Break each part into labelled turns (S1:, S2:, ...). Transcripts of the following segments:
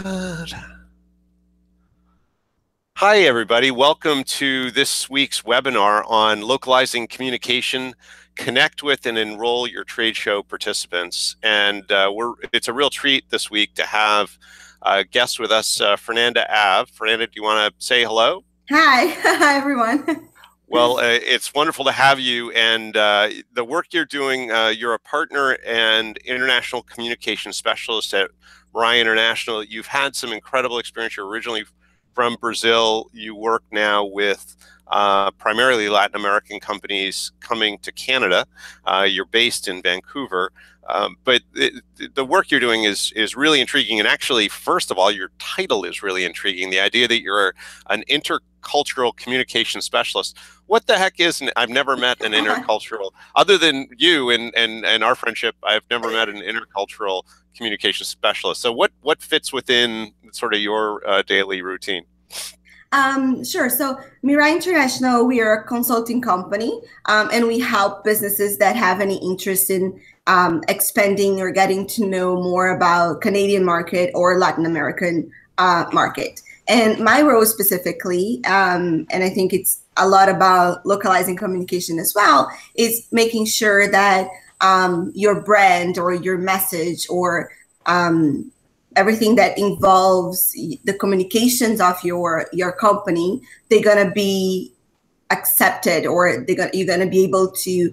S1: Hi, everybody. Welcome to this week's webinar on localizing communication. Connect with and enroll your trade show participants. And it's a real treat this week to have a guest with us, Fernanda Ave. Fernanda, do you want to say hello?
S2: Hi. Hi, everyone.
S1: Well, it's wonderful to have you, and the work you're doing, you're a partner and international communication specialist at Mirrai International. You've had some incredible experience. You're originally from Brazil. You work now with primarily Latin American companies coming to Canada. You're based in Vancouver. But the work you're doing is really intriguing. And actually, first of all, your title is really intriguing. The idea that you're an intercultural communication specialist. What the heck is, I've never met an intercultural, other than you and our friendship, I've never met an intercultural communication specialist. So what fits within sort of your daily routine?
S2: Sure. So Mirrai International, we are a consulting company, and we help businesses that have any interest in expanding or getting to know more about Canadian market or Latin American market. And my role specifically, and I think it's a lot about localizing communication as well, is making sure that your brand or your message or everything that involves the communications of your company, they're going to be accepted, or you're going to be able to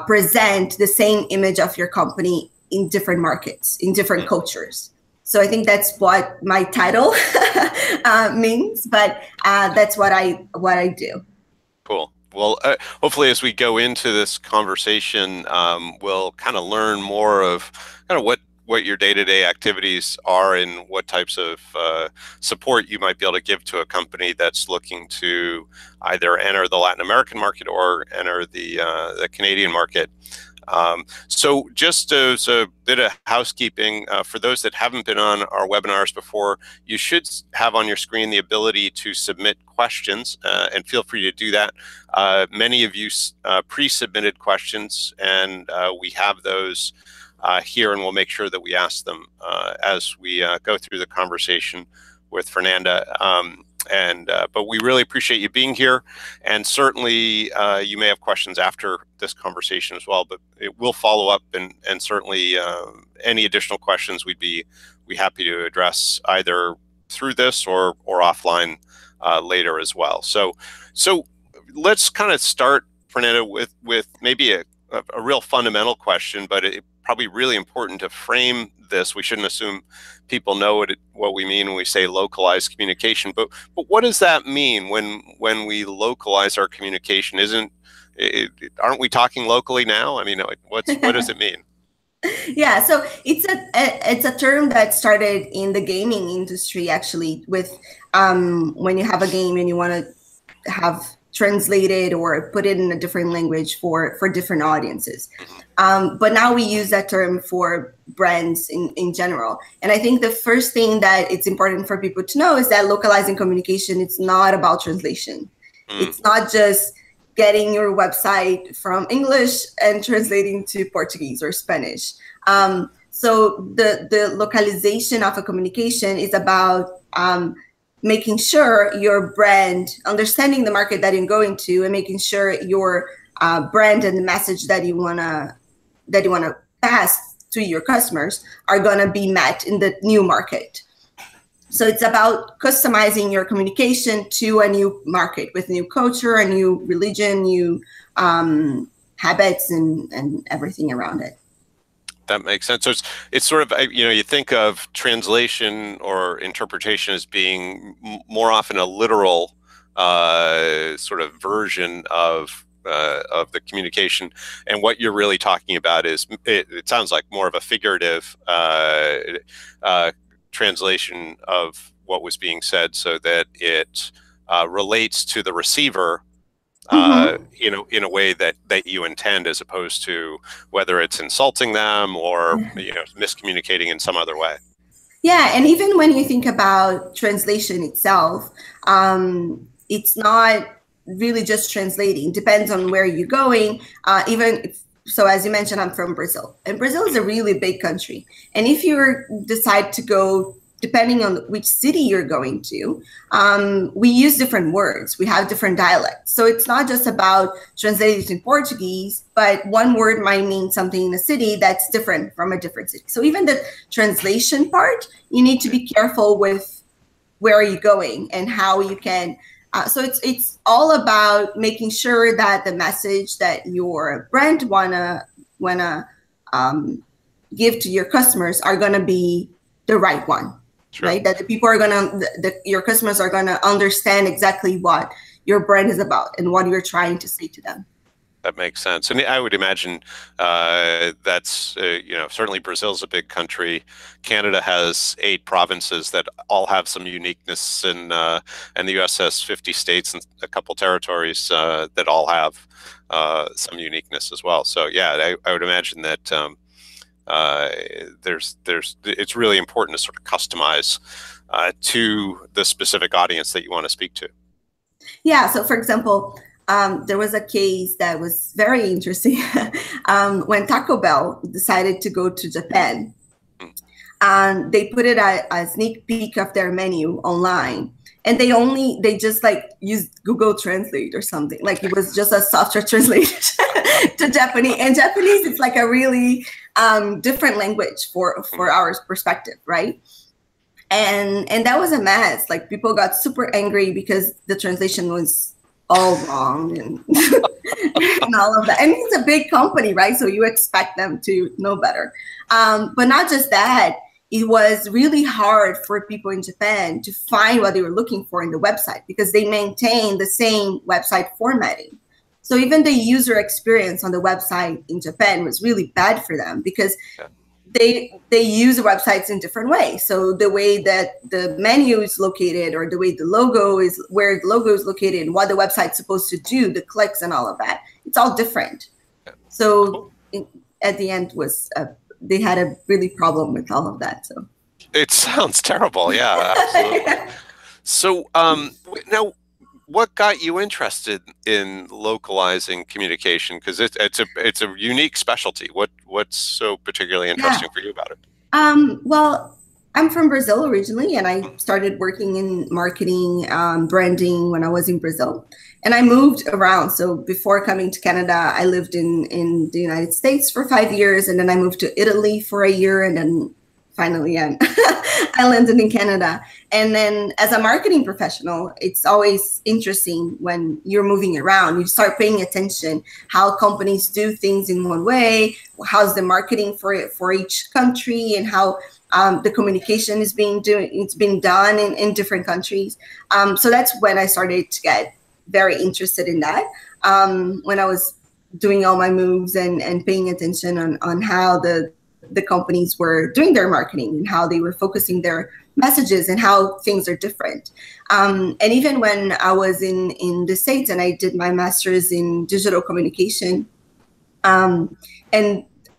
S2: present the same image of your company in different markets, in different cultures. So I think that's what my title means, but that's what I do.
S1: Cool. Well, hopefully as we go into this conversation, we'll kind of learn more of kind of what your day-to-day activities are and what types of support you might be able to give to a company that's looking to either enter the Latin American market or enter the Canadian market. So just as a bit of housekeeping, for those that haven't been on our webinars before, you should have on your screen the ability to submit questions, and feel free to do that. Many of you pre-submitted questions, and we have those here, and we'll make sure that we ask them as we go through the conversation with Fernanda. But we really appreciate you being here, and certainly you may have questions after this conversation as well, but it will follow up, and certainly any additional questions we'd be happy to address either through this or offline later as well. So let's kind of start, Fernanda, with maybe a real fundamental question, but it probably really important to frame this. We shouldn't assume people know what we mean when we say localized communication, but what does that mean when we localize our communication? Aren't we talking locally now? I mean, what does it mean?
S2: Yeah, so it's a term that started in the gaming industry, actually, with when you have a game and you want to have translated or put it in a different language for different audiences. But now we use that term for brands in general. And I think the first thing that it's important for people to know is that localizing communication, it's not about translation. It's not just getting your website from English and translating to Portuguese or Spanish. So the localization of a communication is about making sure your brand, understanding the market that you're going to, and making sure your brand and the message that you wanna pass to your customers are gonna be met in the new market. So it's about customizing your communication to a new market with new culture, a new religion, new habits, and everything around it.
S1: That makes sense. So it's sort of, you think of translation or interpretation as being more often a literal sort of version of the communication, and what you're really talking about is it sounds like more of a figurative translation of what was being said, so that it relates to the receiver in a way that you intend, as opposed to whether it's insulting them or miscommunicating in some other way.
S2: Yeah, and even when you think about translation itself, it's not really just translating. Depends on where you're going. So as you mentioned, I'm from Brazil, and Brazil is a really big country. And if you decide to go depending on which city you're going to, we use different words. We have different dialects. So it's not just about translating in Portuguese, but one word might mean something in a city that's different from a different city. So even the translation part, you need to be careful with where are you going and how you can. So it's all about making sure that the message that your brand wanna give to your customers are gonna be the right one. Sure. Right? That the people are your customers are gonna understand exactly what your brand is about and what you're trying to say to them.
S1: That makes sense, and I would imagine that's certainly Brazil's a big country. Canada has 8 provinces that all have some uniqueness, and the U.S. has 50 states and a couple territories that all have some uniqueness as well. So yeah, I would imagine that. It's really important to sort of customize to the specific audience that you want to speak to.
S2: Yeah. So, for example, there was a case that was very interesting when Taco Bell decided to go to Japan, and they put it a sneak peek of their menu online. And they just like used Google Translate or something. Like it was just a software translation to Japanese. And Japanese is like a really different language for our perspective, right? And that was a mess. Like people got super angry because the translation was all wrong and, and all of that. And it's a big company, right? So you expect them to know better. But not just that. It was really hard for people in Japan to find what they were looking for in the website because they maintain the same website formatting. So even the user experience on the website in Japan was really bad for them because they use the websites in different ways. So the way that the menu is located or the way the logo is, where the logo is located and what the website's supposed to do, the clicks and all of that, it's all different. So at the end was they had a really problem with all of that. So
S1: it sounds terrible. Yeah, absolutely. So now, what got you interested in localizing communication? Because it's a unique specialty. What's so particularly interesting for you about it?
S2: Well, I'm from Brazil originally, and I started working in marketing, branding when I was in Brazil. And I moved around. So before coming to Canada, I lived in the United States for 5 years, and then I moved to Italy for a year, and then finally I landed in Canada. And then as a marketing professional, it's always interesting when you're moving around. You start paying attention how companies do things in one way, how's the marketing for each country, and how the communication is being done in different countries. So that's when I started to get very interested in that. When I was doing all my moves and paying attention on how the companies were doing their marketing and how they were focusing their messages and how things are different. And even when I was in the States and I did my master's in digital communication, and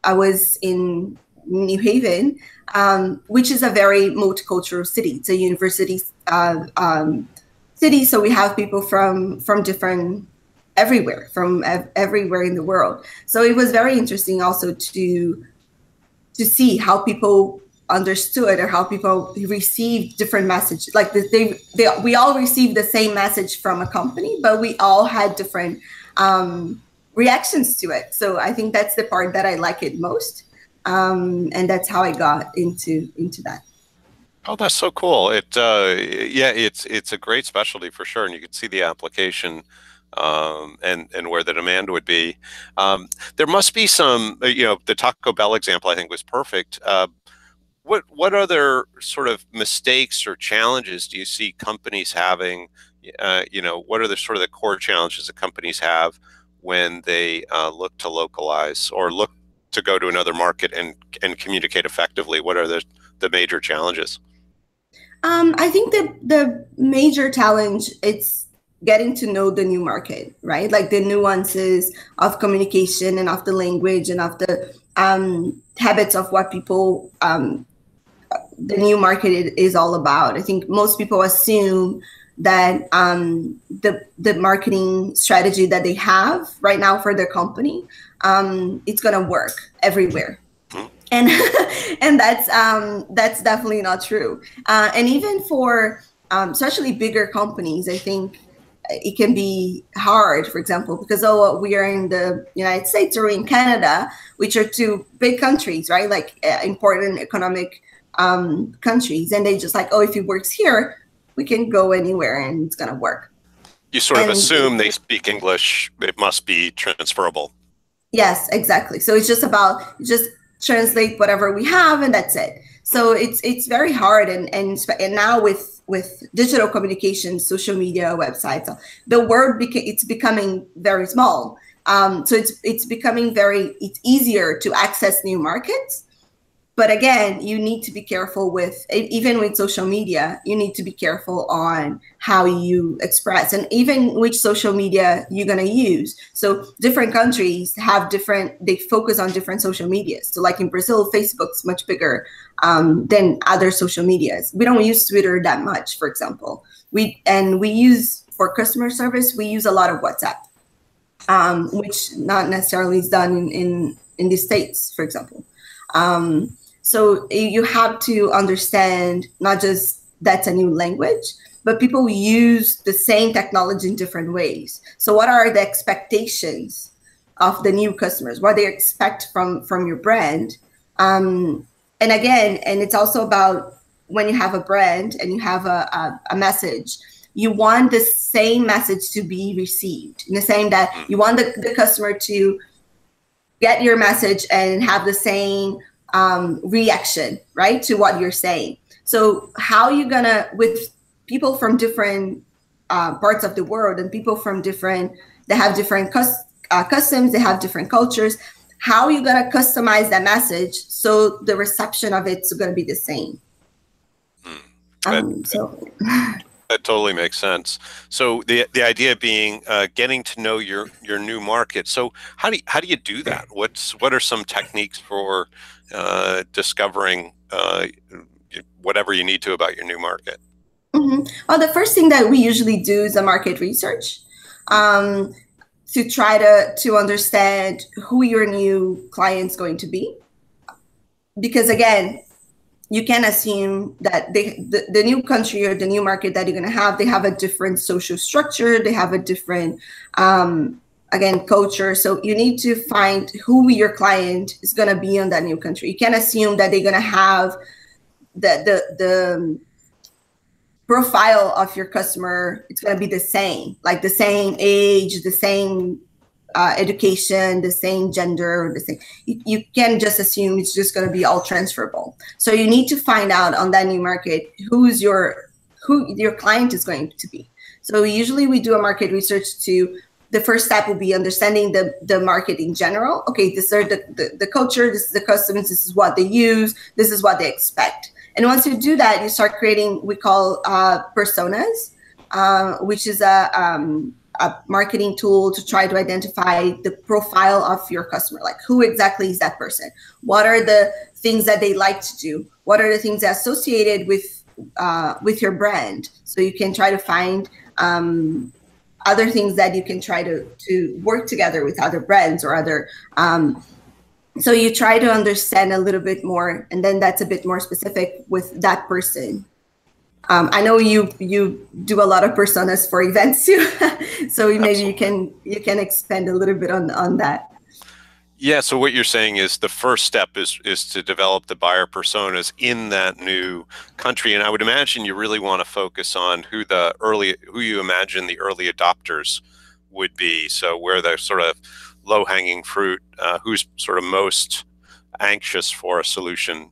S2: I was in New Haven, which is a very multicultural city. It's a university city, so we have people from different everywhere in the world. So it was very interesting also to see how people understood or how people received different messages. Like we all received the same message from a company, but we all had different reactions to it. So I think that's the part that I like it most. And that's how I got into that.
S1: Oh, that's so cool. It's a great specialty for sure. And you can see the application and where the demand would be. There must be some, the Taco Bell example I think was perfect. What other sort of mistakes or challenges do you see companies having? What are the sort of the core challenges that companies have when they look to localize or look to go to another market and communicate effectively? What are the major challenges?
S2: I think the major challenge it's getting to know the new market, right? Like the nuances of communication and of the language and of the habits of what people, the new market is all about. I think most people assume that the marketing strategy that they have right now for their company, it's going to work everywhere. and and that's definitely not true. And even for especially bigger companies, I think it can be hard, for example, because we are in the United States or in Canada, which are two big countries, right? Like important economic countries, and they just like, oh, if it works here, we can go anywhere and it's gonna work.
S1: You sort of
S2: And
S1: assume they speak English, it must be transferable.
S2: yes, exactly. So it's just about just translate whatever we have, and that's it. So it's very hard, and now with digital communication, social media, websites, the world it's becoming very small. So it's becoming it's easier to access new markets. But again, you need to be careful with, even with social media, you need to be careful on how you express and even which social media you're going to use. So different countries have they focus on different social medias. So like in Brazil, Facebook's much bigger than other social medias. We don't use Twitter that much, for example. We use, for customer service, we use a lot of WhatsApp, which not necessarily is done in the States, for example. So you have to understand not just that's a new language, but people use the same technology in different ways. So what are the expectations of the new customers? What they expect from your brand? And again, and it's also about when you have a brand and you have a message, you want the same message to be received, in the same that you want the customer to get your message and have the same reaction, right, to what you're saying. So how you gonna, with people from different parts of the world and people from they have different customs, they have different cultures, how are you gonna customize that message so the reception of it's gonna be the same?
S1: That totally makes sense. So the idea being getting to know your new market. So how do you do that? What are some techniques for discovering whatever you need to about your new market?
S2: Well, the first thing that we usually do is a market research to try to understand who your new client's going to be. Because again, you can assume that the new country or the new market that you're going to have, they have a different social structure, they have a different, again, culture. So you need to find who your client is going to be on that new country. You can't assume that they're going to have the profile of your customer. It's going to be the same, like the same age, the same education, the same gender, the same. You can't just assume it's just going to be all transferable. So you need to find out on that new market who your client is going to be. So usually we do a market research the first step will be understanding the market in general. Okay, these are the culture, this is the customs, this is what they use, this is what they expect. And once you do that, you start creating, we call personas, which is a marketing tool to try to identify the profile of your customer. Like, who exactly is that person? What are the things that they like to do? What are the things associated with your brand? So you can try to find other things that you can try to work together with other brands or other. So you try to understand a little bit more, and then that's a bit more specific with that person. I know you do a lot of personas for events too, so maybe you can expand a little bit on that.
S1: Yeah. So what you're saying is the first step is to develop the buyer personas in that new country, and I would imagine you really want to focus on who you imagine the early adopters would be. So where the sort of low-hanging fruit, who's sort of most anxious for a solution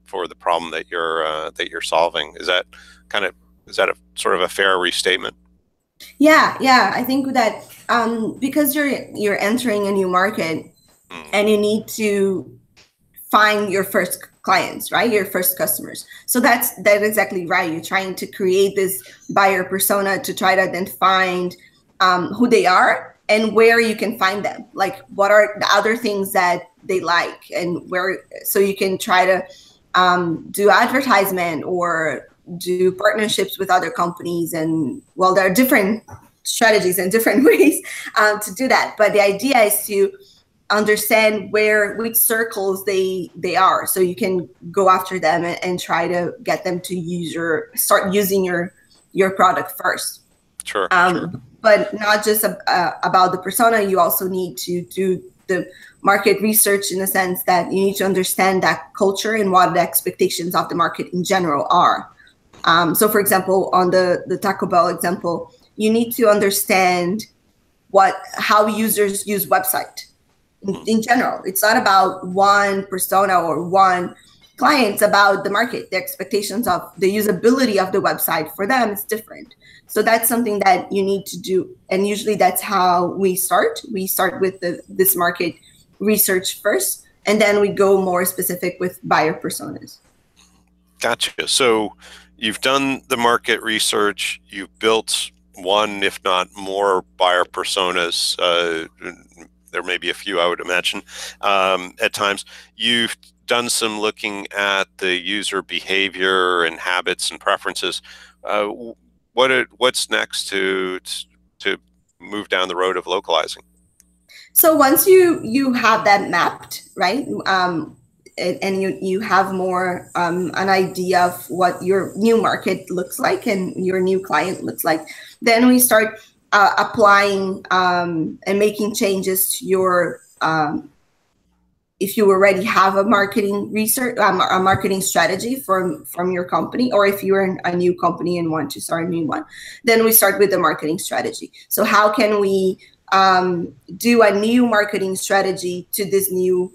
S1: for the problem that you're solving. Is that a sort of a fair restatement?
S2: Yeah. I think that because you're entering a new market and you need to find your first clients, right? Your first customers. So that's exactly right. You're trying to create this buyer persona to try to identify who they are and where you can find them. Like, what are the other things that they like, and so you can try to do advertisement or do partnerships with other companies. And well, there are different strategies and different ways to do that. But the idea is to understand which circles they are, so you can go after them and try to get them to start using your product first.
S1: Sure.
S2: But not just about the persona, you also need to do the market research in the sense that you need to understand that culture and what the expectations of the market in general are. So for example, on the Taco Bell example, you need to understand how users use website in general. It's not about one persona or one client, it's about the market. The expectations of the usability of the website for them is different. So that's something that you need to do. And usually that's how we start. We start with this market research first, and then we go more specific with buyer personas.
S1: Gotcha. So you've done the market research, you've built one, if not more, buyer personas. There may be a few, I would imagine, at times. You've done some looking at the user behavior and habits and preferences. What's next to move down the road of localizing?
S2: So once you have that mapped, right, and you have more an idea of what your new market looks like and your new client looks like, then we start applying and making changes to your if you already have a marketing research, a marketing strategy from your company, or if you're a new company and want to start a new one, then we start with the marketing strategy. So how can we do a new marketing strategy to this new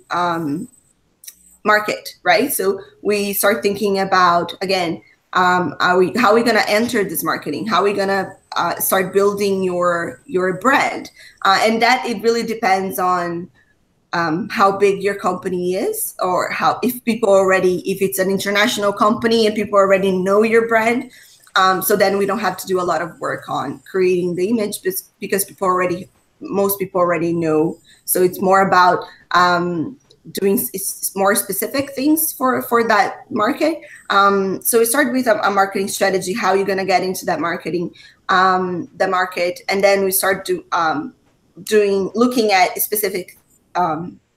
S2: market, right? So we start thinking about, again, how are we going to enter this marketing? How are we going to start building your brand? And that it really depends on how big your company is, or if it's an international company and people already know your brand. So then we don't have to do a lot of work on creating the image because most people already know. So it's more about doing more specific things for that market. So we start with a marketing strategy. How are you going to get into that market, and then we start looking at specific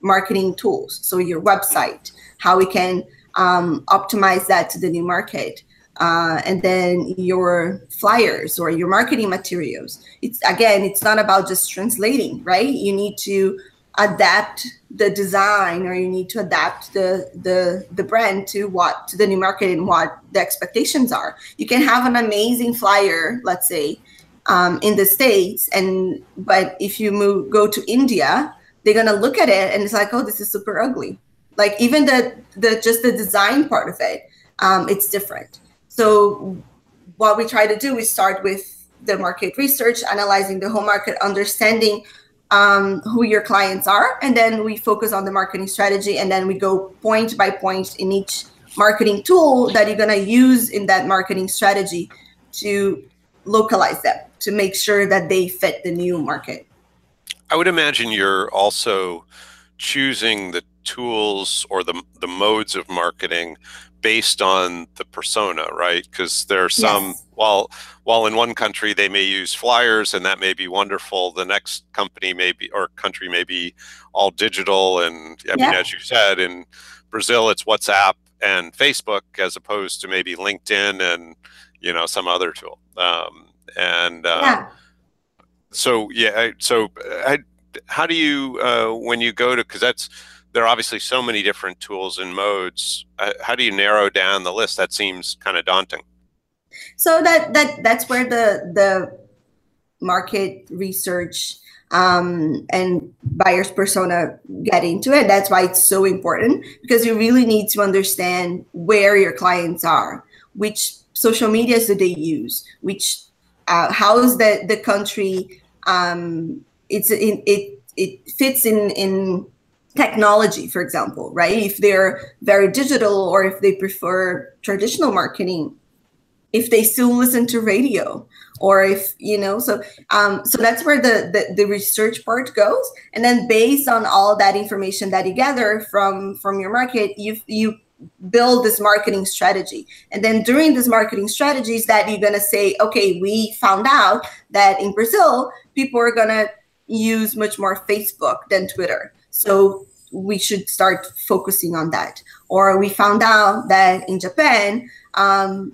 S2: marketing tools. So your website, how we can optimize that to the new market. And then your flyers or your marketing materials. It's not about just translating, right? You need to adapt the design, or you need to adapt the brand to the new market and what the expectations are. You can have an amazing flyer, let's say, in the States, but if you go to India, they're gonna look at it and it's like, oh, this is super ugly. Like even just the design part of it, it's different. So what we try to do is start with the market research, analyzing the whole market, understanding who your clients are, and then we focus on the marketing strategy, and then we go point by point in each marketing tool that you're gonna use in that marketing strategy to localize them, to make sure that they fit the new market.
S1: I would imagine you're also choosing the tools or the modes of marketing based on the persona, right? Because there are some,
S2: yes.
S1: while in one country they may use flyers and that may be wonderful, the next company country may be all digital. And I mean, as you said, in Brazil, it's WhatsApp and Facebook as opposed to maybe LinkedIn and, some other tool. So how do you, when you go to, because there are obviously so many different tools and modes, how do you narrow down the list? That seems kind of daunting.
S2: So that's where the market research and buyer's persona get into it. That's why it's so important, because you really need to understand where your clients are, which social medias do they use, how is the country, it fits in technology, for example, right? If they're very digital, or if they prefer traditional marketing, if they still listen to radio, or if, so that's where the research part goes. And then based on all that information that you gather from your market, you build this marketing strategy. And then during this marketing strategies that you're going to say, okay, we found out that in Brazil, people are going to use much more Facebook than Twitter. So we should start focusing on that. Or we found out that in Japan,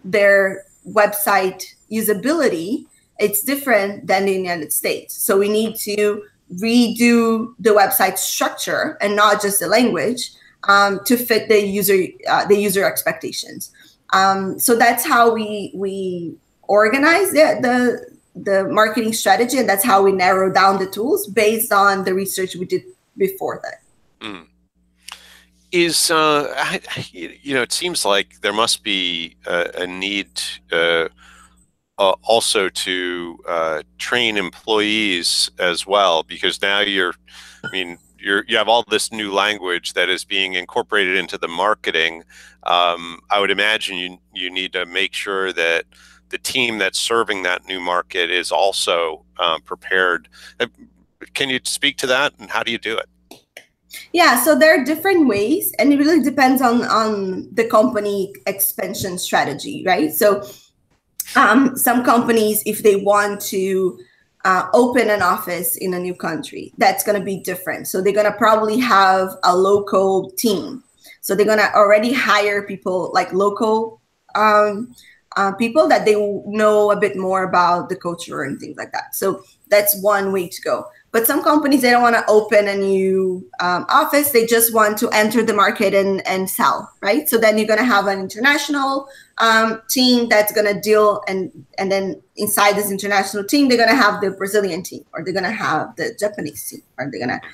S2: their website usability, it's different than the United States. So we need to redo the website structure and not just the language to fit the user expectations. So that's how we organize the marketing strategy, and that's how we narrow down the tools based on the research we did before that.
S1: Mm. Is it seems like there must be a need also to train employees as well, because now you have all this new language that is being incorporated into the marketing. I would imagine you need to make sure that the team that's serving that new market is also prepared. Can you speak to that, and how do you do it?
S2: Yeah, so there are different ways, and it really depends on the company expansion strategy, right? So some companies, if they want to open an office in a new country, that's going to be different. So they're going to probably have a local team. So they're going to already hire people like local people that they know a bit more about the culture and things like that. So that's one way to go. But some companies, they don't want to open a new office. They just want to enter the market and sell, right? So then you're going to have an international team that's going to deal, and then inside this international team, they're going to have the Brazilian team, or they're going to have the Japanese team, or they're going to.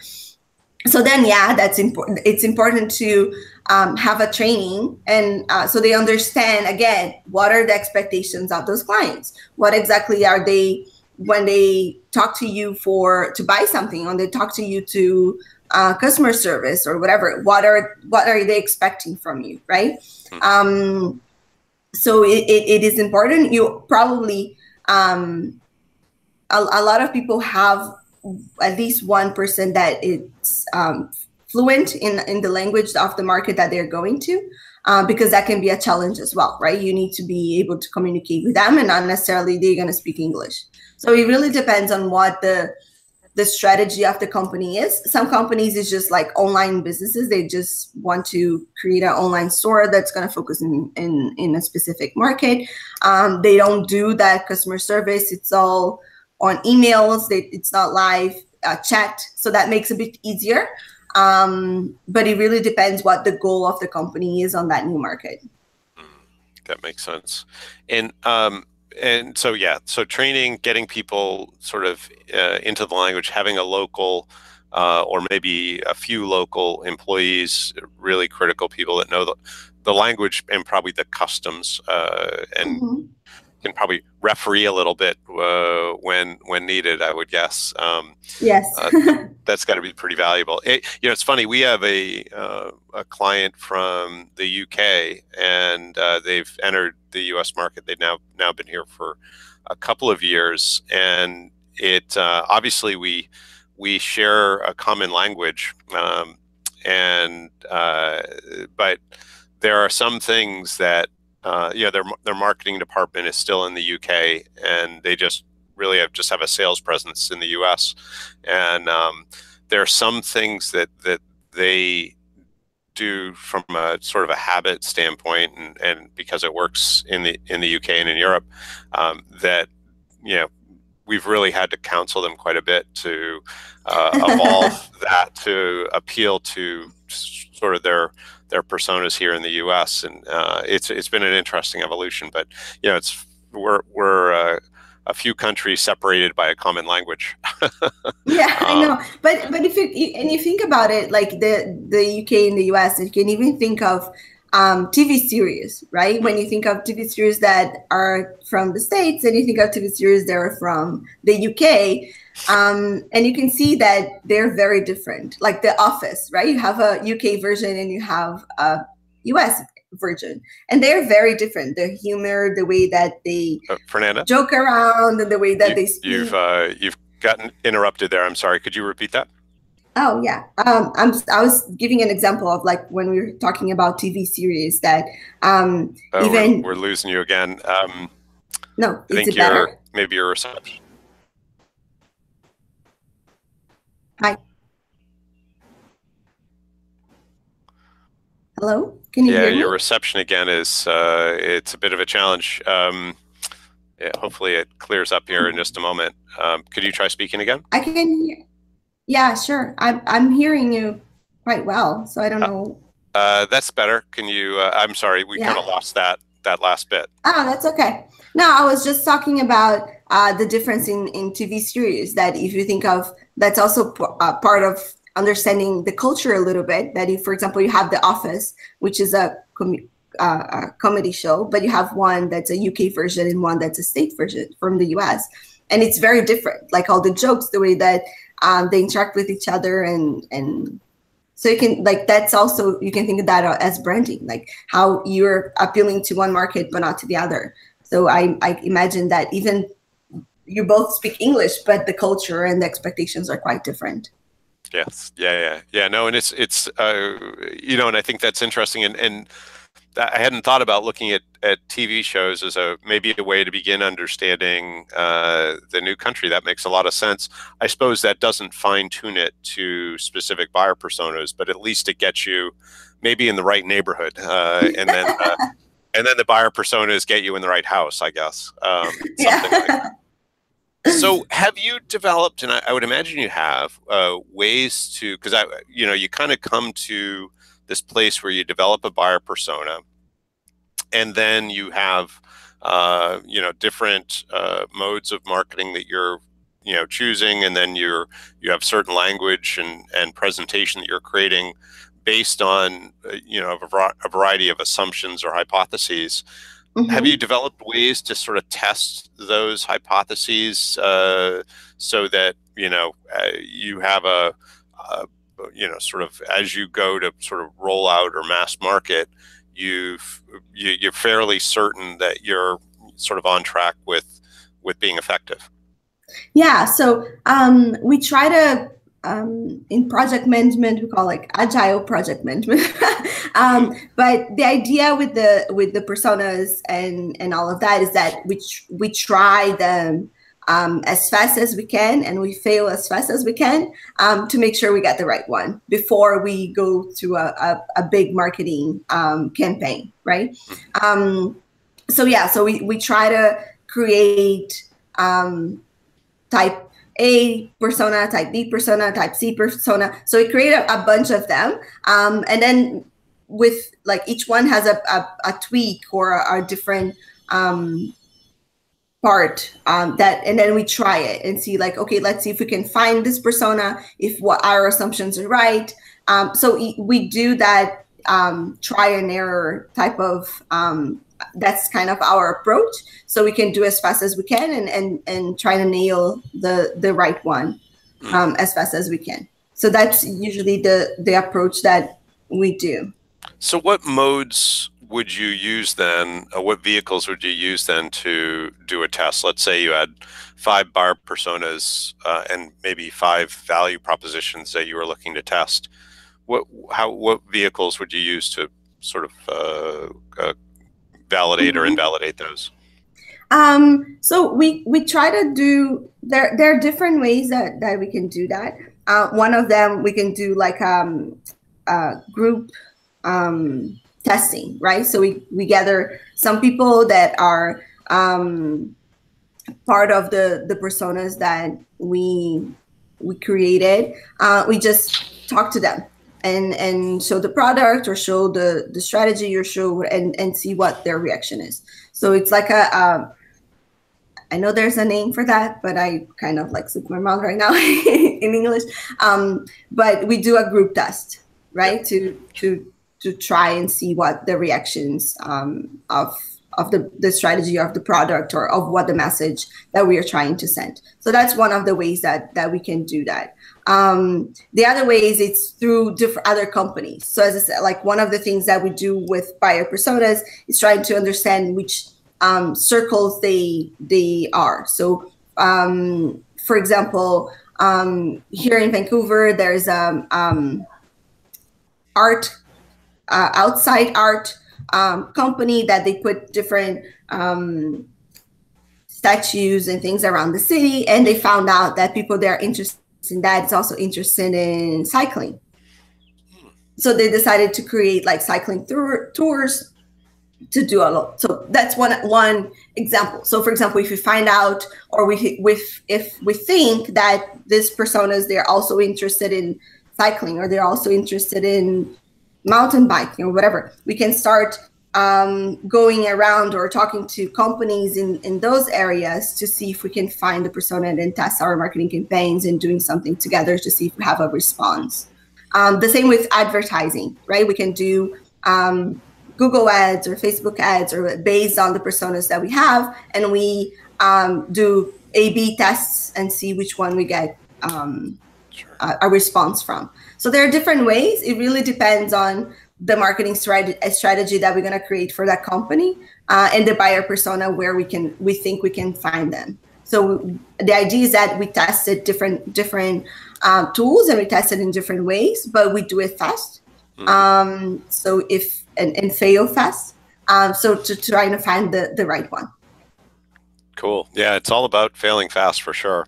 S2: So then, yeah, that's important. It's important to have a training, and so they understand, again, what are the expectations of those clients? What exactly are they, when they talk to you to buy something, when they talk to you to customer service or whatever, what are they expecting from you, right? So it is important. You probably, a lot of people have at least one person that is fluent in the language of the market that they're going to, because that can be a challenge as well, right? You need to be able to communicate with them, and not necessarily they're going to speak English. So it really depends on what the strategy of the company is. Some companies is just like online businesses. They just want to create an online store that's going to focus in a specific market. They don't do that customer service. It's all on emails. It's not live chat. So that makes it a bit easier. But it really depends what the goal of the company is on that new market.
S1: That makes sense. And so, yeah, so training, getting people sort of into the language, having a local or maybe a few local employees, really critical people that know the language and probably the customs, and can probably referee a little bit when needed, I would guess.
S2: Yes.
S1: That's got to be pretty valuable. It's funny. We have a client from the UK, and they've entered the US market. They've now been here for a couple of years, and it obviously we share a common language, but there are some things that their marketing department is still in the UK, and they just really have a sales presence in the US. And there are some things that they do from a sort of a habit standpoint, and because it works in the UK and in Europe, that we've really had to counsel them quite a bit to evolve that to appeal to sort of their personas here in the U.S. And it's been an interesting evolution. But we're a few countries separated by a common language.
S2: Yeah, I know. But if you think about it, like the UK and the US, you can even think of TV series, right? When you think of TV series that are from the States, and you think of TV series that are from the UK, and you can see that they're very different. Like The Office, right? You have a UK version and you have a US version, and they're very different. The humor, the way that they
S1: Fernanda,
S2: joke around, and the way that they speak.
S1: You've gotten interrupted there. I'm sorry. Could you repeat that?
S2: Oh yeah, I was giving an example of like when we were talking about TV series that even
S1: we're losing you again.
S2: No,
S1: I think maybe your reception.
S2: Hi. Hello, can you
S1: Yeah,
S2: hear
S1: your
S2: me?
S1: reception again is it's a bit of a challenge. Yeah, hopefully it clears up here in just a moment. Could you try speaking again?
S2: I can hear. Yeah, sure. I'm hearing you quite well, so I don't
S1: Uh,
S2: know.
S1: that's better. Can you? I'm sorry, we kind of
S2: Yeah.
S1: lost that last bit.
S2: Oh, that's okay. No, I was just talking about the difference in TV series. That if you think of, that's also part of understanding the culture a little bit. That if, for example, you have The Office, which is a comedy show, but you have one that's a UK version and one that's a state version from the US, and it's very different. Like all the jokes, the way that they interact with each other, and so you can like that's also you can think of that as branding, like how you're appealing to one market but not to the other. So I imagine that even you both speak English, but the culture and the expectations are quite different.
S1: Yes. Yeah. No, and it's and I think that's interesting, and I hadn't thought about looking at TV shows as a maybe a way to begin understanding the new country. That makes a lot of sense. I suppose that doesn't fine tune it to specific buyer personas, but at least it gets you maybe in the right neighborhood, and then the buyer personas get you in the right house, I guess, something like that.
S2: Yeah.
S1: So, have you developed, and I would imagine you have, ways to, because you kind of come to this place where you develop a buyer persona, and then you have, different modes of marketing that you're, choosing, and then you have certain language and presentation that you're creating based on, a variety of assumptions or hypotheses. Have you
S2: Hmm.
S1: developed ways to sort of test those hypotheses so that you have a sort of as you go to sort of roll out or mass market, you're fairly certain that you're sort of on track with being effective?
S2: Yeah, so we try to in project management we call like agile project management.
S1: Mm,
S2: But the idea with the personas and all of that is that we try them as fast as we can and we fail as fast as we can to make sure we get the right one before we go to a big marketing campaign, right?
S1: mm,
S2: So yeah, so we try to create type A persona, type B persona, type C persona. So we create a bunch of them. And then with like each one has a tweak or a different part that, and then we try it and see like, okay, let's see if we can find this persona, if what our assumptions are right. So we do that try and error type of that's kind of our approach, so we can do as fast as we can and try to nail the right one
S1: mm.
S2: as fast as we can. So that's usually the approach that we do.
S1: So, what modes would you use then? What vehicles would you use then to do a test? Let's say you had five buyer personas and maybe five value propositions that you were looking to test. What vehicles would you use to sort of validate or
S2: Mhm.
S1: invalidate those?
S2: So we try to do there are different ways that we can do that. One of them we can do like group testing, right? So we gather some people that are part of the personas that we created. We just talk to them and show the product or show the strategy or show and see what their reaction is. So it's like I know there's a name for that, but I kind of like slip my mouth right now in English. But we do a group test,
S1: Yeah.
S2: right? To try and see what the reactions of the strategy of the product or of what the message that we are trying to send. So that's one of the ways that we can do that. The other way is it's through different other companies. So as I said, like one of the things that we do with buyer personas is trying to understand which circles they are. So for example, here in Vancouver, there's art outside art company that they put different statues and things around the city, and they found out that people that are interested in that is also interested in cycling. So they decided to create like cycling tours to do a lot. So that's one example. So for example, if we find out, or if we think that these personas, they're also interested in cycling, or they're also interested in mountain biking or whatever, we can start going around or talking to companies in those areas to see if we can find the persona and then test our marketing campaigns and doing something together to see if we have a response. The same with advertising, right? We can do Google ads or Facebook ads, or based on the personas that we have, and we do A/B tests and see which one we get a response from. So there are different ways. It really depends on the marketing strategy that we're going to create for that company, and the buyer persona where we think we can find them. So the idea is that we tested different tools, and we tested in different ways, but we do it fast. So and fail fast. So to try to find the right one.
S1: Cool. Yeah, it's all about failing fast for sure.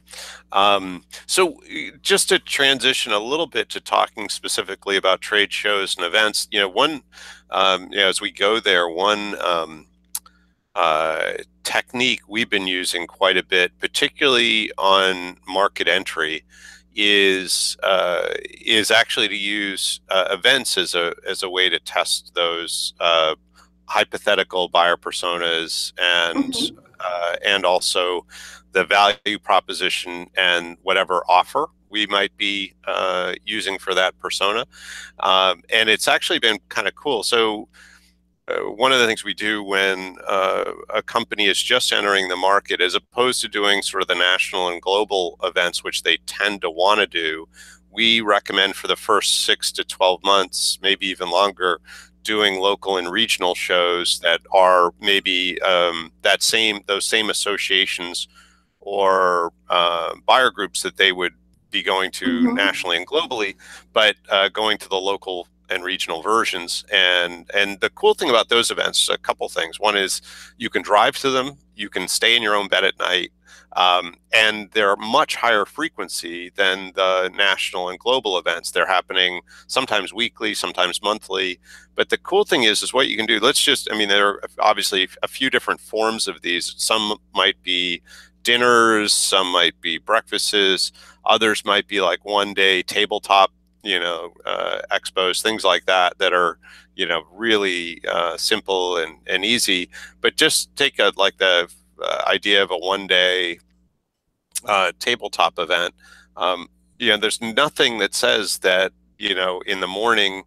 S1: So just to transition a little bit to talking specifically about trade shows and events, as we go there, one technique we've been using quite a bit, particularly on market entry, is actually to use events as a way to test those hypothetical buyer personas and also the value proposition and whatever offer we might be using for that persona. And it's actually been kind of cool. So one of the things we do when a company is just entering the market, as opposed to doing sort of the national and global events, which they tend to want to do, we recommend for the first 6 to 12 months, maybe even longer, doing local and regional shows that are maybe those same associations or buyer groups that they would be going to nationally and globally, but going to the local and regional versions. And the cool thing about those events, a couple things. One is you can drive to them, you can stay in your own bed at night, and they're much higher frequency than the national and global events. They're happening sometimes weekly, sometimes monthly. But the cool thing is what you can do. There are obviously a few different forms of these. Some might be dinners, some might be breakfasts, others might be like one-day tabletop expos, things like that are, really simple and easy. But just take the idea of a one-day tabletop event. There's nothing that says that, in the morning,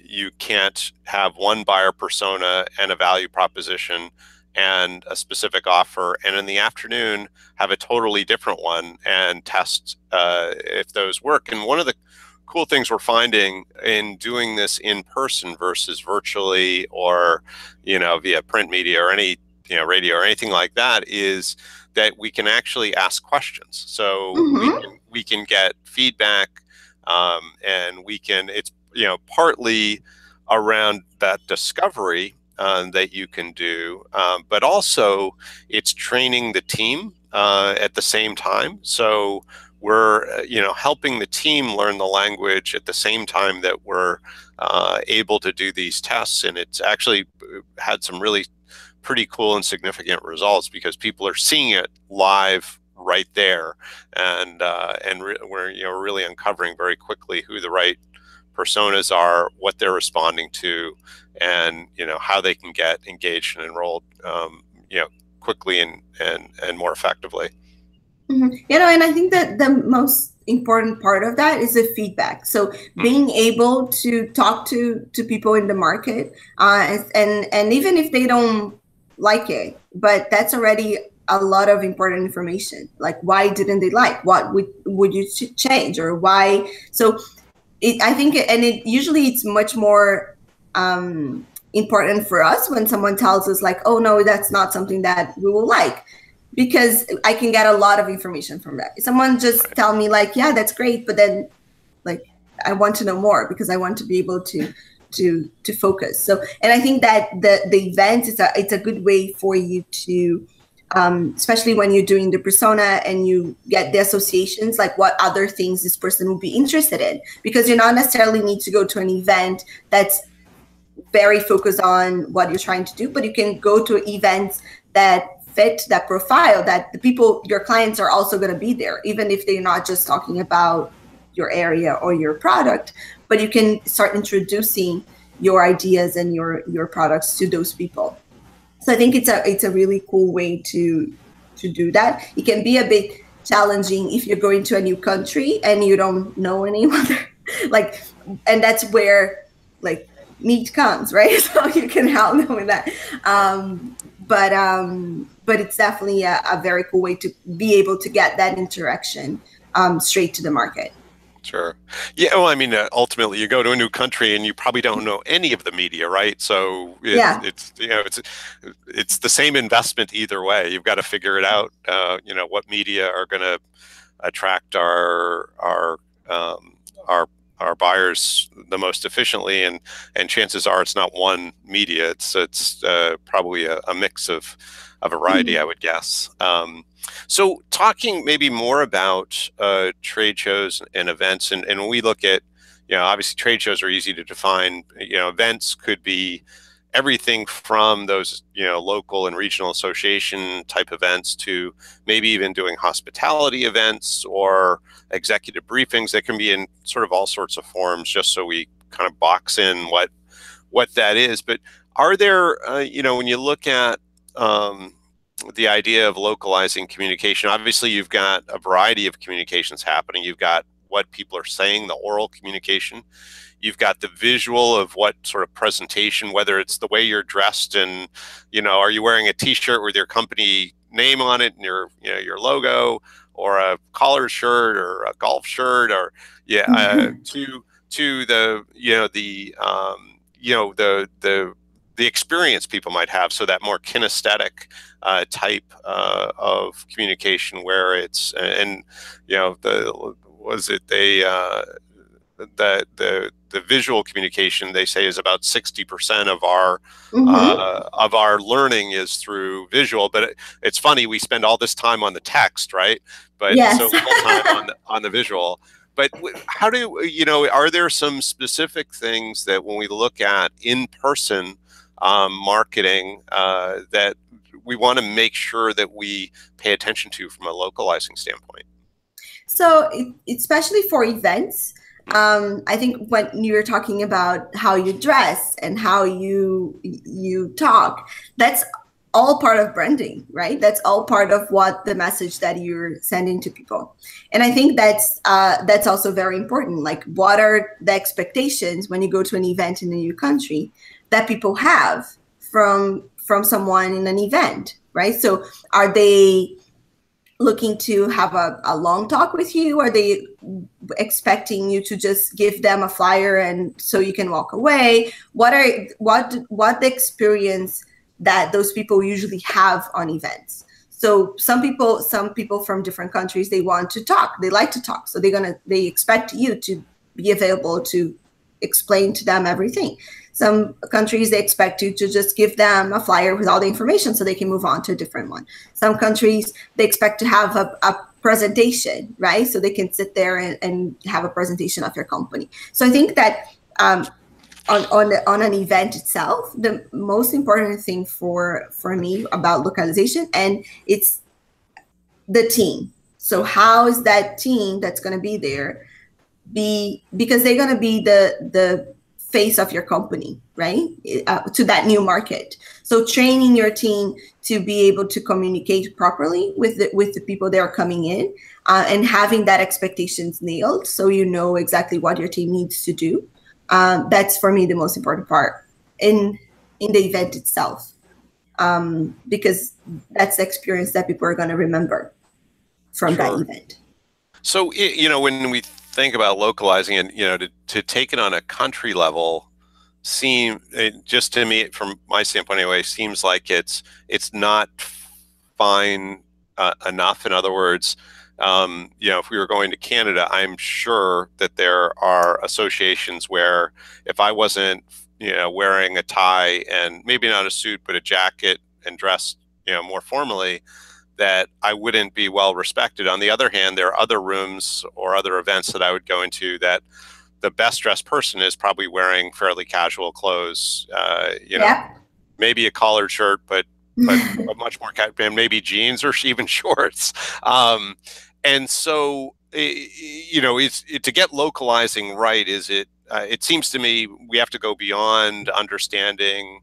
S1: you can't have one buyer persona and a value proposition and a specific offer, and in the afternoon have a totally different one and test if those work. And one of the cool things we're finding in doing this in person versus virtually or via print media or any radio or anything like that is that we can actually ask questions. So we can get feedback, and it's partly around that discovery that you can do, but also it's training the team at the same time. So we're helping the team learn the language at the same time that we're able to do these tests, and it's actually had some really pretty cool and significant results because people are seeing it live right there, and we're really uncovering very quickly who the right personas are, what they're responding to, and how they can get engaged and enrolled quickly and more effectively.
S2: And I think that the most important part of that is the feedback. So being able to talk to people in the market, and even if they don't like it, but that's already a lot of important information. Like, why didn't they like? What would you change, or why? So I think, usually it's much more important for us when someone tells us like, oh no, that's not something that we will like, because I can get a lot of information from that. If someone just tell me like, yeah, that's great, but then like I want to know more because I want to be able to focus. So, and I think that the event it's a good way for you to especially when you're doing the persona and you get the associations, like what other things this person will be interested in, because you not necessarily need to go to an event that's very focused on what you're trying to do, but you can go to events that fit that profile, that the people, your clients, are also going to be there, even if they're not just talking about your area or your product, but you can start introducing your ideas and your products to those people. So I think it's a really cool way to do that. It can be a bit challenging if you're going to a new country and you don't know anyone like, and that's where like meet comes, right? So you can help them with that. But it's definitely a very cool way to be able to get that interaction straight to the market.
S1: Sure. Yeah. Well, I mean, ultimately, you go to a new country and you probably don't know any of the media, right? So it's it's the same investment either way. You've got to figure it out. What media are going to attract our buyers the most efficiently, and chances are it's not one media. It's probably a mix of a variety, I would guess. So talking maybe more about trade shows and events, and when we look at, obviously trade shows are easy to define. Events could be everything from those, local and regional association type events to maybe even doing hospitality events or executive briefings that can be in sort of all sorts of forms, just so we kind of box in what that is. But are there, when you look at the idea of localizing communication, obviously you've got a variety of communications happening. You've got what people are saying, the oral communication. You've got the visual of what sort of presentation, whether it's the way you're dressed and, are you wearing a T-shirt with your company name on it and your logo, or a collared shirt or a golf shirt, or to the experience people might have. So that more kinesthetic type of communication, where it's the visual communication, they say, is about 60% of our learning is through visual. But it's funny, we spend all this time on the text, right? But so little time on the visual. But how are there some specific things that when we look at in-person marketing that we want to make sure that we pay attention to from a localizing standpoint?
S2: So especially for events, I think when you're talking about how you dress and how you talk, that's all part of branding, right? That's all part of what the message that you're sending to people. And I think that's also very important. Like, what are the expectations when you go to an event in a new country that people have from someone in an event, right? So are they looking to have a long talk with you? Are they expecting you to just give them a flyer and so you can walk away? What the experience that those people usually have on events? So some people from different countries, they want to talk, they like to talk, so they expect you to be available to explain to them everything. Some countries, they expect you to just give them a flyer with all the information so they can move on to a different one. Some countries, they expect to have a presentation, right? So they can sit there and have a presentation of your company. So I think that on an event itself, the most important thing for me about localization, and it's the team. So how is that team that's going to be there because they're going to be the face of your company, right? To that new market. So training your team to be able to communicate properly with the people that are coming in, and having that expectations nailed, so you know exactly what your team needs to do. That's for me the most important part in the event itself, because that's the experience that people are going to remember from that event.
S1: So when we think about localizing, and to take it on a country level, just to me, from my standpoint anyway, seems like it's not fine enough. In other words, if we were going to Canada, I'm sure that there are associations where if I wasn't wearing a tie and maybe not a suit but a jacket and dressed more formally, that I wouldn't be well respected. On the other hand, there are other rooms or other events that I would go into that the best dressed person is probably wearing fairly casual clothes,
S2: Yeah.
S1: maybe a collared shirt, but much more and maybe jeans or even shorts. And so, to get localizing right, it seems to me we have to go beyond understanding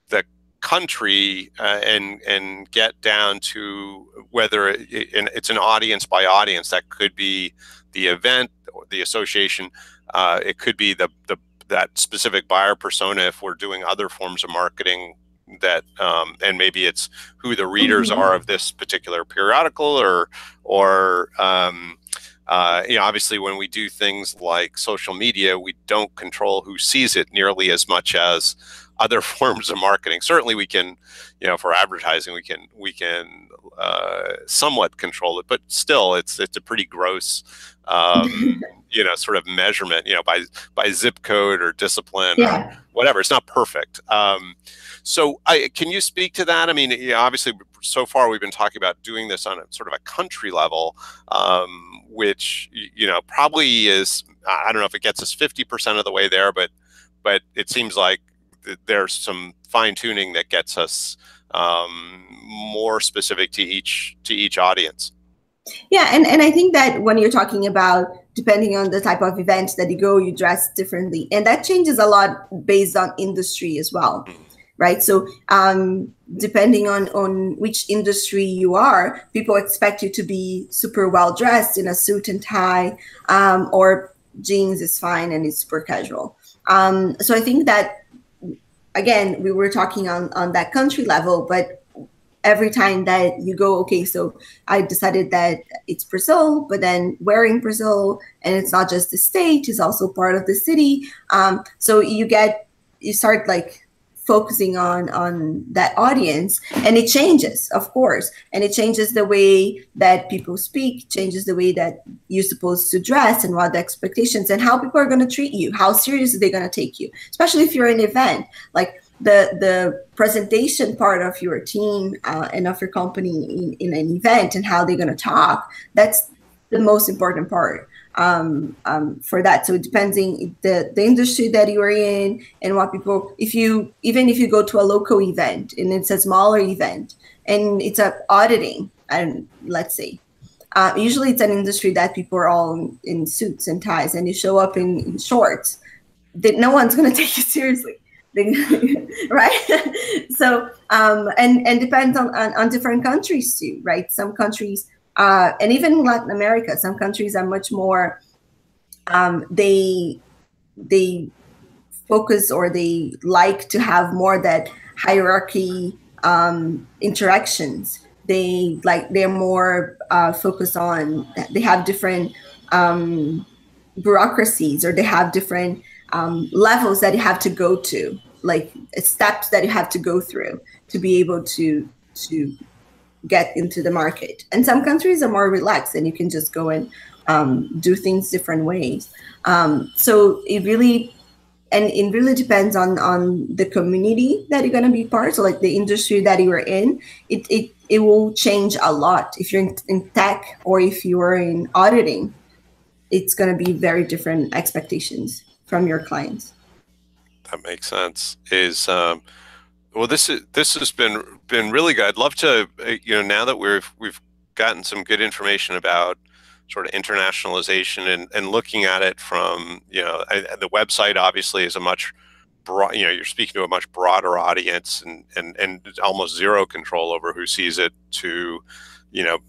S1: the country and get down to whether it's an audience by audience. That could be the event or the association. It could be that specific buyer persona if we're doing other forms of marketing, that and maybe it's who the readers are of this particular periodical, or obviously when we do things like social media, we don't control who sees it nearly as much as other forms of marketing. Certainly we can, for advertising, we can somewhat control it, but still it's a pretty gross sort of measurement, by zip code or discipline or whatever. It's not perfect. So can you speak to that? I mean, obviously so far we've been talking about doing this on a sort of a country level, which, probably is, I don't know if it gets us 50% of the way there, but it seems like there's some fine tuning that gets us more specific to each audience.
S2: Yeah, and I think that when you're talking about, depending on the type of event that you go, you dress differently, and that changes a lot based on industry as well, right? So depending on which industry you are, people expect you to be super well dressed in a suit and tie, or jeans is fine and it's super casual. So I think that, again, we were talking on that country level, but every time that you go, okay, so I decided that it's Brazil, but then wearing Brazil, and it's not just the state, it's also part of the city. So you start like focusing on that audience, and it changes, of course, and it changes the way that people speak, changes the way that you're supposed to dress, and what the expectations and how people are going to treat you, how serious are they going to take you, especially if you're in an event. Like the presentation part of your team and of your company in an event, and how they're going to talk, that's the most important part for that. So it depends on the industry that you are in and what people, even if you go to a local event and it's a smaller event and it's a auditing, and let's say, usually it's an industry that people are all in suits and ties, and you show up in shorts, that no one's going to take you seriously. Right? So and depends on different countries too, right? Some countries, and even in Latin America, some countries are much more they focus, or they like to have more that hierarchy interactions. They're more focused on, they have different bureaucracies, or they have different levels that you have to go to, like steps that you have to go through to be able to get into the market. And some countries are more relaxed, and you can just go and do things different ways. So it really depends on the community that you're going to be part. So like the industry that you are in, it will change a lot. If you're in tech, or if you are in auditing, it's going to be very different expectations from your clients.
S1: That makes sense. Well, this has been really good. I'd love to, now that we've gotten some good information about sort of internationalization and looking at it from, the website obviously is a much broad, you're speaking to a much broader audience, and almost zero control over who sees it, to,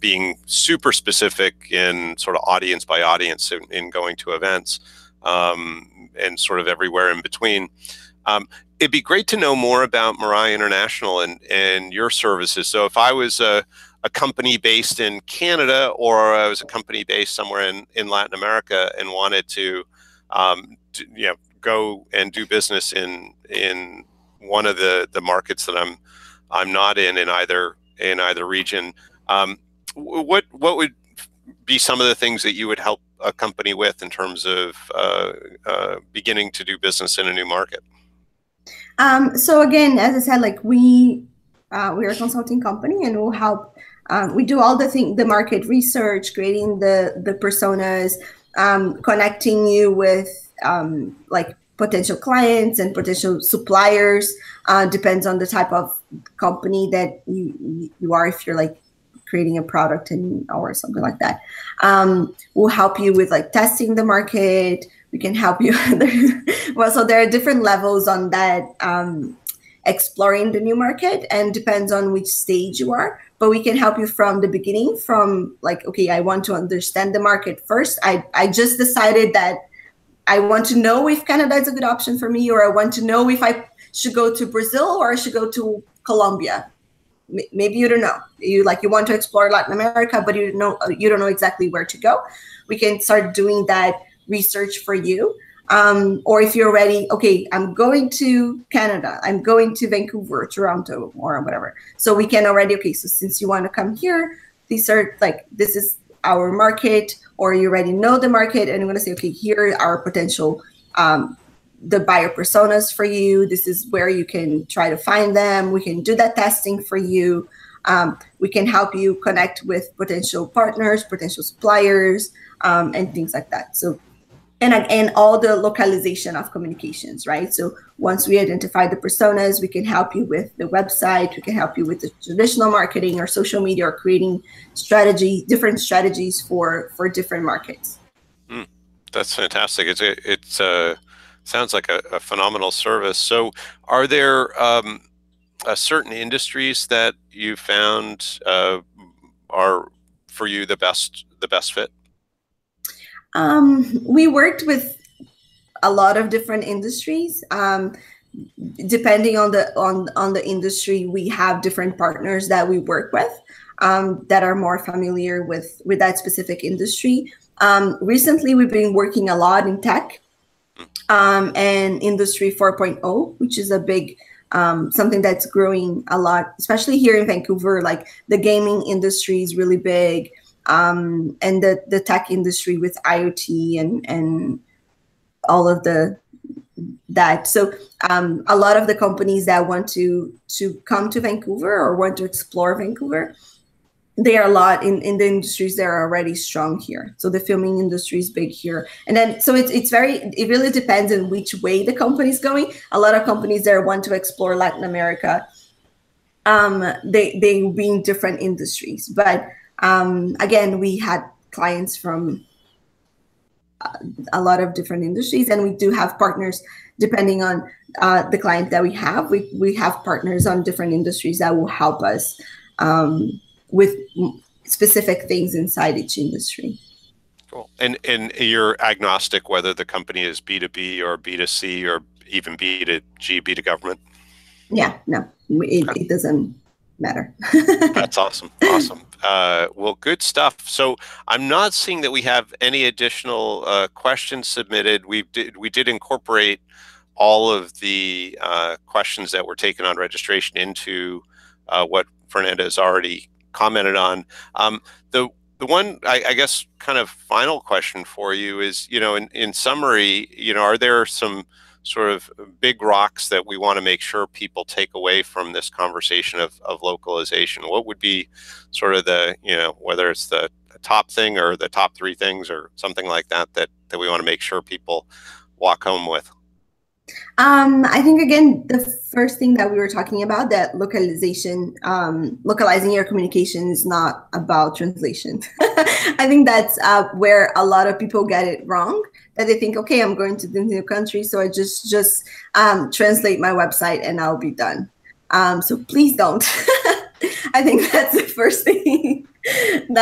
S1: being super specific in sort of audience by audience in going to events, and sort of everywhere in between. It'd be great to know more about Mirrai International and your services. So if I was a company based in Canada, or I was a company based somewhere in Latin America and wanted to go and do business in one of the markets that I'm not in either region, what would be some of the things that you would help a company with in terms of beginning to do business in a new market?
S2: So again, as I said, like we We're a consulting company, and we'll help. We do all the market research, creating the personas, connecting you with like potential clients and potential suppliers. Depends on the type of company that you are. If you're like creating a product or something like that, we'll help you with like testing the market. We can help you. Well, so there are different levels on that. Exploring the new market, and depends on which stage you are, but we can help you from the beginning, from like, okay, I want to understand the market first. I just decided that I want to know if Canada is a good option for me, or I want to know if I should go to Brazil or I should go to Colombia. Maybe you don't know. You want to explore Latin America, but you don't know exactly where to go. We can start doing that research for you. Or if you're ready, okay, I'm going to Canada, I'm going to Vancouver, Toronto, or whatever. So we can already, okay, so since you want to come here, this is our market, or you already know the market, and I'm going to say, okay, here are potential, the buyer personas for you. This is where you can try to find them. We can do that testing for you. We can help you connect with potential partners, potential suppliers, and things like that. So, and all the localization of communications, right? So once we identify the personas, we can help you with the website, we can help you with the traditional marketing or social media, or creating different strategies for different markets.
S1: That's fantastic. It sounds like a phenomenal service. So are there certain industries that you found are for you the best fit?
S2: We worked with a lot of different industries. Depending on the industry, we have different partners that we work with that are more familiar with that specific industry. Recently, we've been working a lot in tech and Industry 4.0, which is a big something that's growing a lot, especially here in Vancouver. Like the gaming industry is really big. And the tech industry with IoT and all of that. So a lot of the companies that want to come to Vancouver or want to explore Vancouver, they are a lot in the industries that are already strong here. So the filming industry is big here. And then, so it really depends on which way the company is going. A lot of companies that want to explore Latin America, they will be in different industries. But again, we had clients from a lot of different industries, and we do have partners depending on the client that we have. We have partners on different industries that will help us with specific things inside each industry.
S1: Cool. And you're agnostic whether the company is B2B or B2C or even B2G, B to government?
S2: Yeah, no, it doesn't matter.
S1: That's awesome. Awesome. Well, good stuff. So I'm not seeing that we have any additional questions submitted. We did incorporate all of the questions that were taken on registration into what Fernanda has already commented on. The one, I guess, kind of final question for you is, in summary, are there some sort of big rocks that we want to make sure people take away from this conversation of localization? What would be sort of the, whether it's the top thing or the top three things or something like that we want to make sure people walk home with?
S2: I think, again, the first thing that we were talking about, that localization, localizing your communication is not about translation. I think that's where a lot of people get it wrong, that they think, okay, I'm going to the new country, so I just translate my website and I'll be done. So please don't. I think that's the first thing.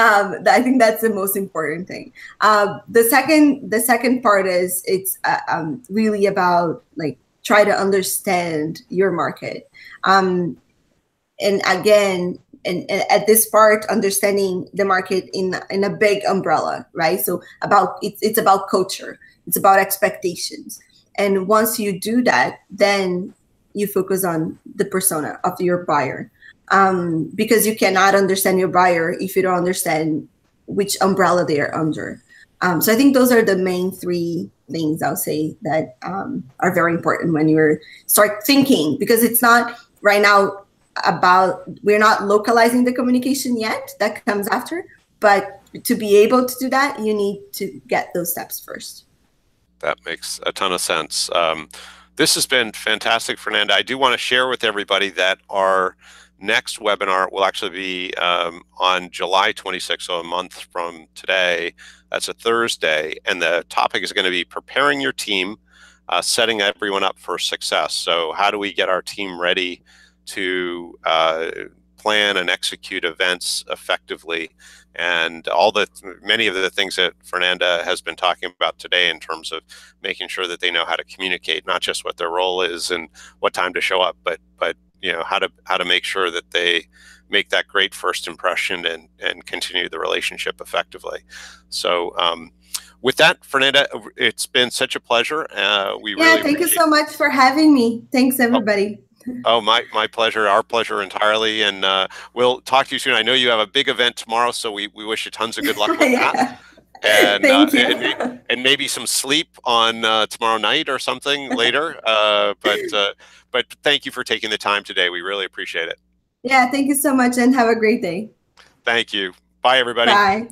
S2: I think that's the most important thing. The second part is it's really about try to understand your market. And again, and at this part, understanding the market in a big umbrella, right? So it's about culture, it's about expectations. And once you do that, then you focus on the persona of your buyer. Because you cannot understand your buyer if you don't understand which umbrella they are under. So I think those are the main three things I'll say that are very important when you start thinking, because it's not right now, we're not localizing the communication yet. That comes after. But to be able to do that, you need to get those steps first.
S1: That makes a ton of sense. This has been fantastic, Fernanda. I do want to share with everybody that our next webinar will actually be on July 26th, so a month from today. That's a Thursday, and the topic is going to be preparing your team, setting everyone up for success. So how do we get our team ready to plan and execute events effectively? And many of the things that Fernanda has been talking about today in terms of making sure that they know how to communicate, not just what their role is and what time to show up, but how to make sure that they make that great first impression and continue the relationship effectively. So with that, Fernanda, it's been such a pleasure. We really
S2: thank you so much for having me. Thanks, everybody.
S1: Oh, my pleasure, our pleasure entirely. And we'll talk to you soon. I know you have a big event tomorrow, so we wish you tons of good luck with that. And,
S2: thank you.
S1: And maybe some sleep on tomorrow night or something later. But thank you for taking the time today. We really appreciate it.
S2: Yeah, thank you so much and have a great day.
S1: Thank you. Bye, everybody.
S2: Bye.